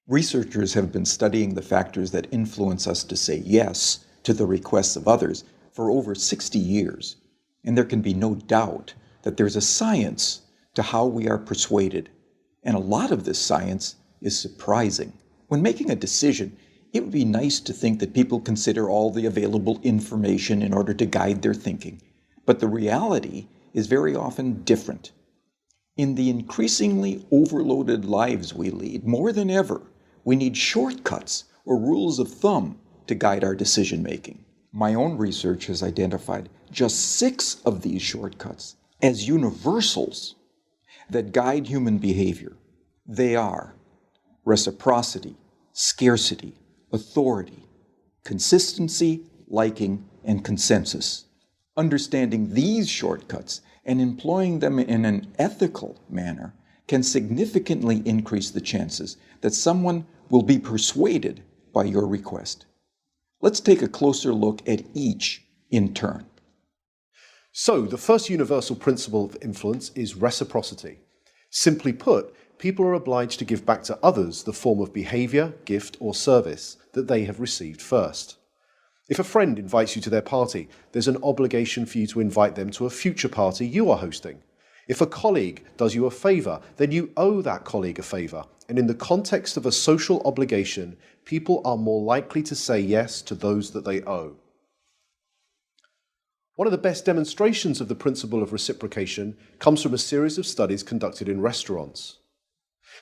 Researchers have been studying the factors that influence us to say yes to the requests of others for over 60 years, and there can be no doubt that there's a science to how we are persuaded, and a lot of this science is surprising. When making a decision, it would be nice to think that people consider all the available information in order to guide their thinking, but the reality is very often different. In the increasingly overloaded lives we lead, more than ever, we need shortcuts or rules of thumb to guide our decision-making. My own research has identified just 6 of these shortcuts as universals that guide human behavior. They are reciprocity, scarcity, authority, consistency, liking, and consensus. Understanding these shortcuts and employing them in an ethical manner can significantly increase the chances that someone will be persuaded by your request. Let's take a closer look at each in turn. So, the first universal principle of influence is reciprocity. Simply put, people are obliged to give back to others the form of behavior, gift, or service that they have received first. If a friend invites you to their party, there's an obligation for you to invite them to a future party you are hosting. If a colleague does you a favor, then you owe that colleague a favor. And in the context of a social obligation, people are more likely to say yes to those that they owe. One of the best demonstrations of the principle of reciprocation comes from a series of studies conducted in restaurants.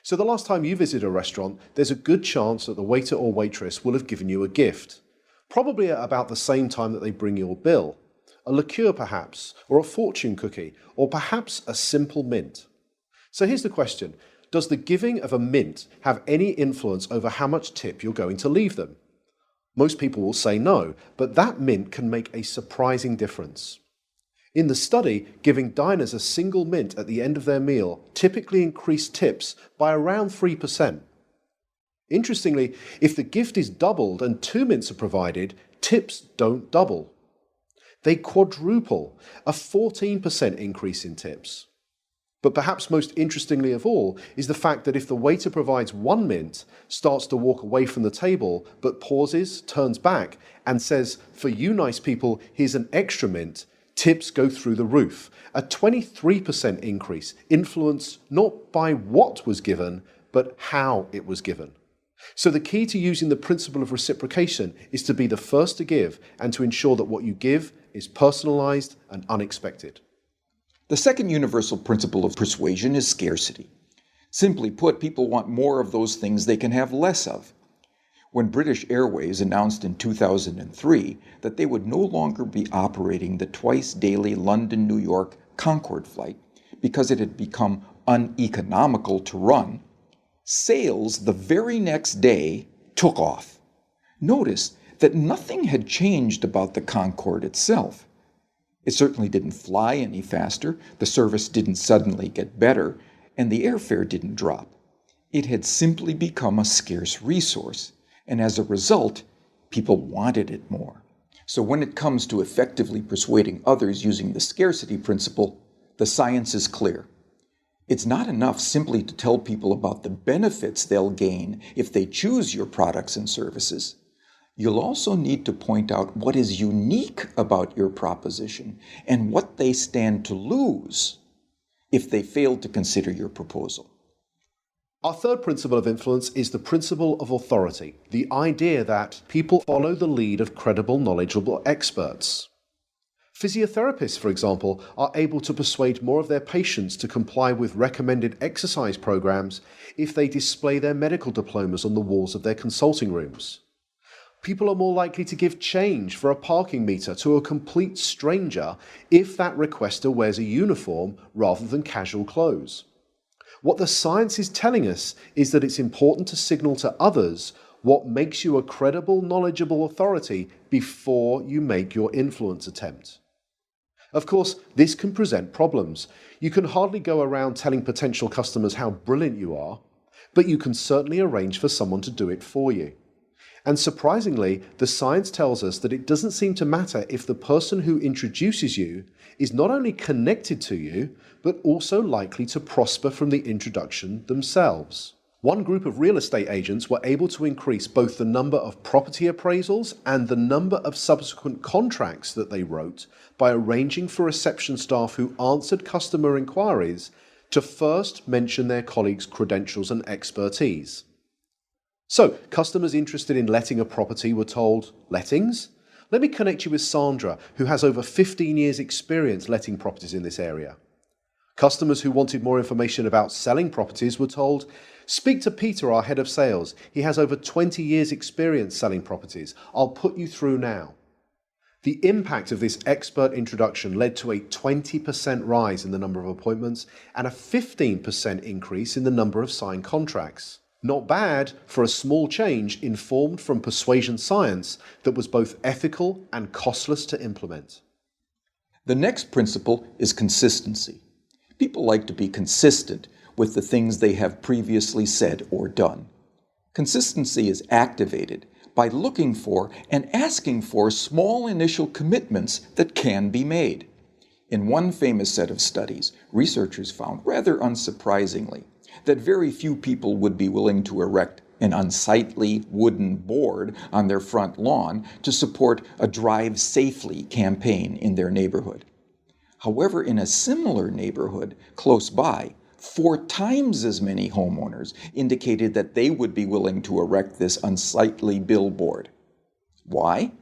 So the last time you visit a restaurant, there's a good chance that the waiter or waitress will have given you a gift. Probably at about the same time that they bring your bill. A liqueur perhaps, or a fortune cookie, or perhaps a simple mint. So here's the question. Does the giving of a mint have any influence over how much tip you're going to leave them? Most people will say no, but that mint can make a surprising difference. In the study, giving diners a single mint at the end of their meal typically increased tips by around 3%. Interestingly, if the gift is doubled and 2 mints are provided, tips don't double. They quadruple, a 14% increase in tips. But perhaps most interestingly of all is the fact that if the waiter provides 1 mint, starts to walk away from the table, but pauses, turns back, and says, "For you nice people, here's an extra mint," tips go through the roof, a 23% increase, influenced not by what was given, but how it was given. So the key to using the principle of reciprocation is to be the first to give and to ensure that what you give is personalized and unexpected. The second universal principle of persuasion is scarcity. Simply put, people want more of those things they can have less of. When British Airways announced in 2003 that they would no longer be operating the twice-daily London-New York Concorde flight because it had become uneconomical to run, sales the very next day took off. Notice that nothing had changed about the Concorde itself. It certainly didn't fly any faster, the service didn't suddenly get better, and the airfare didn't drop. It had simply become a scarce resource, and as a result, people wanted it more. So when it comes to effectively persuading others using the scarcity principle, the science is clear. It's not enough simply to tell people about the benefits they'll gain if they choose your products and services. You'll also need to point out what is unique about your proposition and what they stand to lose if they fail to consider your proposal. Our third principle of influence is the principle of authority, the idea that people follow the lead of credible, knowledgeable experts. Physiotherapists, for example, are able to persuade more of their patients to comply with recommended exercise programs if they display their medical diplomas on the walls of their consulting rooms. People are more likely to give change for a parking meter to a complete stranger if that requester wears a uniform rather than casual clothes. What the science is telling us is that it's important to signal to others what makes you a credible, knowledgeable authority before you make your influence attempt. Of course, this can present problems. You can hardly go around telling potential customers how brilliant you are, but you can certainly arrange for someone to do it for you. And surprisingly, the science tells us that it doesn't seem to matter if the person who introduces you is not only connected to you, but also likely to prosper from the introduction themselves. One group of real estate agents were able to increase both the number of property appraisals and the number of subsequent contracts that they wrote by arranging for reception staff who answered customer inquiries to first mention their colleagues' credentials and expertise. So, customers interested in letting a property were told, "Lettings? Let me connect you with Sandra, who has over 15 years' experience letting properties in this area." Customers who wanted more information about selling properties were told, "Speak to Peter, our head of sales. He has over 20 years' experience selling properties. I'll put you through now." The impact of this expert introduction led to a 20% rise in the number of appointments and a 15% increase in the number of signed contracts. Not bad for a small change informed from persuasion science that was both ethical and costless to implement. The next principle is consistency. People like to be consistent with the things they have previously said or done. Consistency is activated by looking for and asking for small initial commitments that can be made. In one famous set of studies, researchers found, rather unsurprisingly, that very few people would be willing to erect an unsightly wooden board on their front lawn to support a Drive Safely campaign in their neighborhood. However, in a similar neighborhood close by, 4 times as many homeowners indicated that they would be willing to erect this unsightly billboard. Why?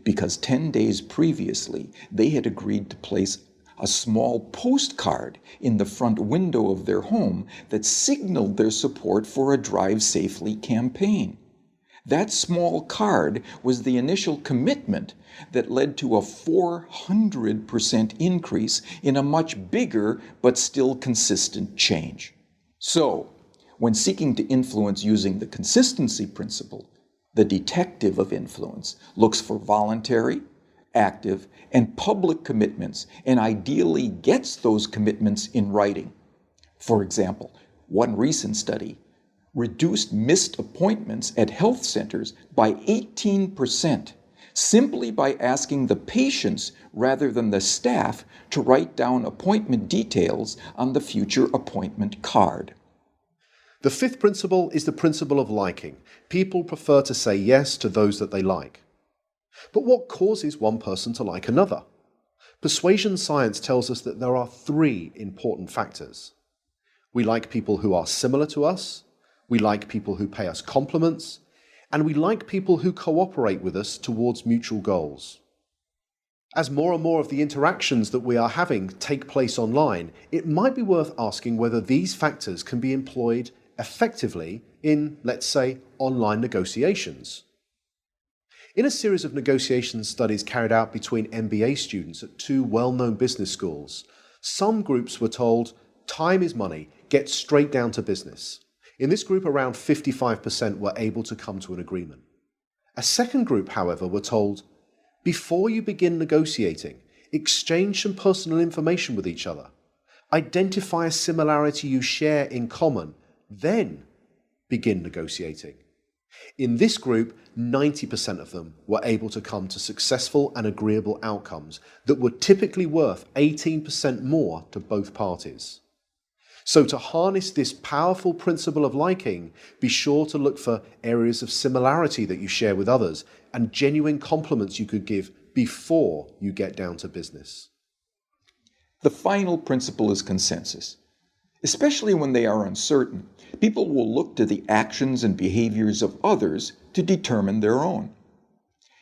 Because 10 days previously, they had agreed to place a small postcard in the front window of their home that signaled their support for a Drive Safely campaign. That small card was the initial commitment that led to a 400% increase in a much bigger but still consistent change. So, when seeking to influence using the consistency principle, the detective of influence looks for voluntary, active, and public commitments and ideally gets those commitments in writing. For example, one recent study reduced missed appointments at health centers by 18%, simply by asking the patients rather than the staff to write down appointment details on the future appointment card. The fifth principle is the principle of liking. People prefer to say yes to those that they like. But what causes one person to like another? Persuasion science tells us that there are 3 important factors. We like people who are similar to us, we like people who pay us compliments, and we like people who cooperate with us towards mutual goals. As more and more of the interactions that we are having take place online, it might be worth asking whether these factors can be employed effectively in, let's say, online negotiations. In a series of negotiation studies carried out between MBA students at 2 well-known business schools, some groups were told, "Time is money, get straight down to business." In this group, around 55% were able to come to an agreement. A second group, however, were told, "Before you begin negotiating, exchange some personal information with each other. Identify a similarity you share in common, then begin negotiating." In this group, 90% of them were able to come to successful and agreeable outcomes that were typically worth 18% more to both parties. So to harness this powerful principle of liking, be sure to look for areas of similarity that you share with others and genuine compliments you could give before you get down to business. The final principle is consensus. Especially when they are uncertain, people will look to the actions and behaviors of others to determine their own.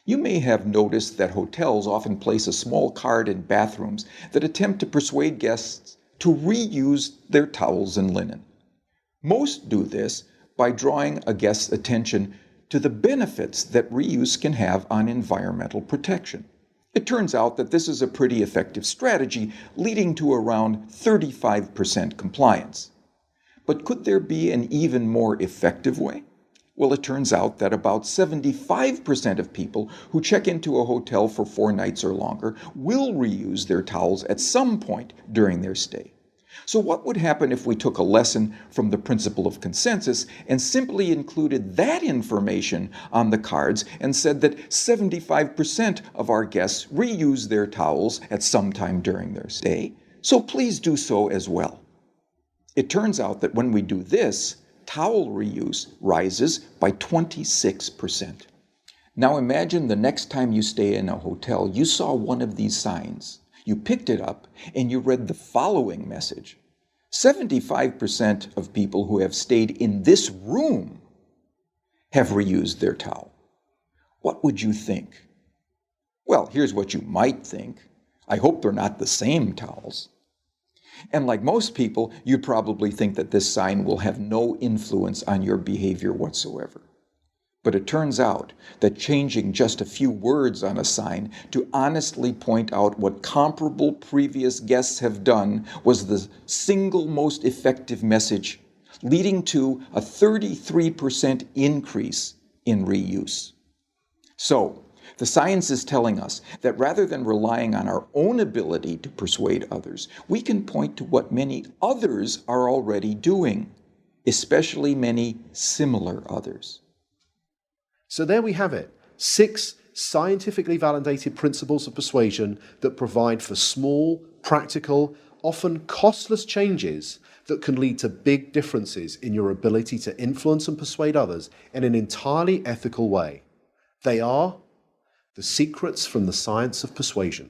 You may have noticed that hotels often place a small card in bathrooms that attempt to persuade guests to reuse their towels and linen. Most do this by drawing a guest's attention to the benefits that reuse can have on environmental protection. It turns out that this is a pretty effective strategy, leading to around 35% compliance. But could there be an even more effective way? Well, it turns out that about 75% of people who check into a hotel for 4 nights or longer will reuse their towels at some point during their stay. So what would happen if we took a lesson from the principle of consensus and simply included that information on the cards and said that 75% of our guests reuse their towels at some time during their stay, so please do so as well. It turns out that when we do this, towel reuse rises by 26%. Now imagine the next time you stay in a hotel, you saw one of these signs. You picked it up and you read the following message. 75% of people who have stayed in this room have reused their towel. What would you think? Well, here's what you might think. I hope they're not the same towels. And like most people, you'd probably think that this sign will have no influence on your behavior whatsoever. But it turns out that changing just a few words on a sign to honestly point out what comparable previous guests have done was the single most effective message, leading to a 33% increase in reuse. So, the science is telling us that rather than relying on our own ability to persuade others, we can point to what many others are already doing, especially many similar others. So there we have it, 6 scientifically validated principles of persuasion that provide for small, practical, often costless changes that can lead to big differences in your ability to influence and persuade others in an entirely ethical way. They are the secrets from the science of persuasion.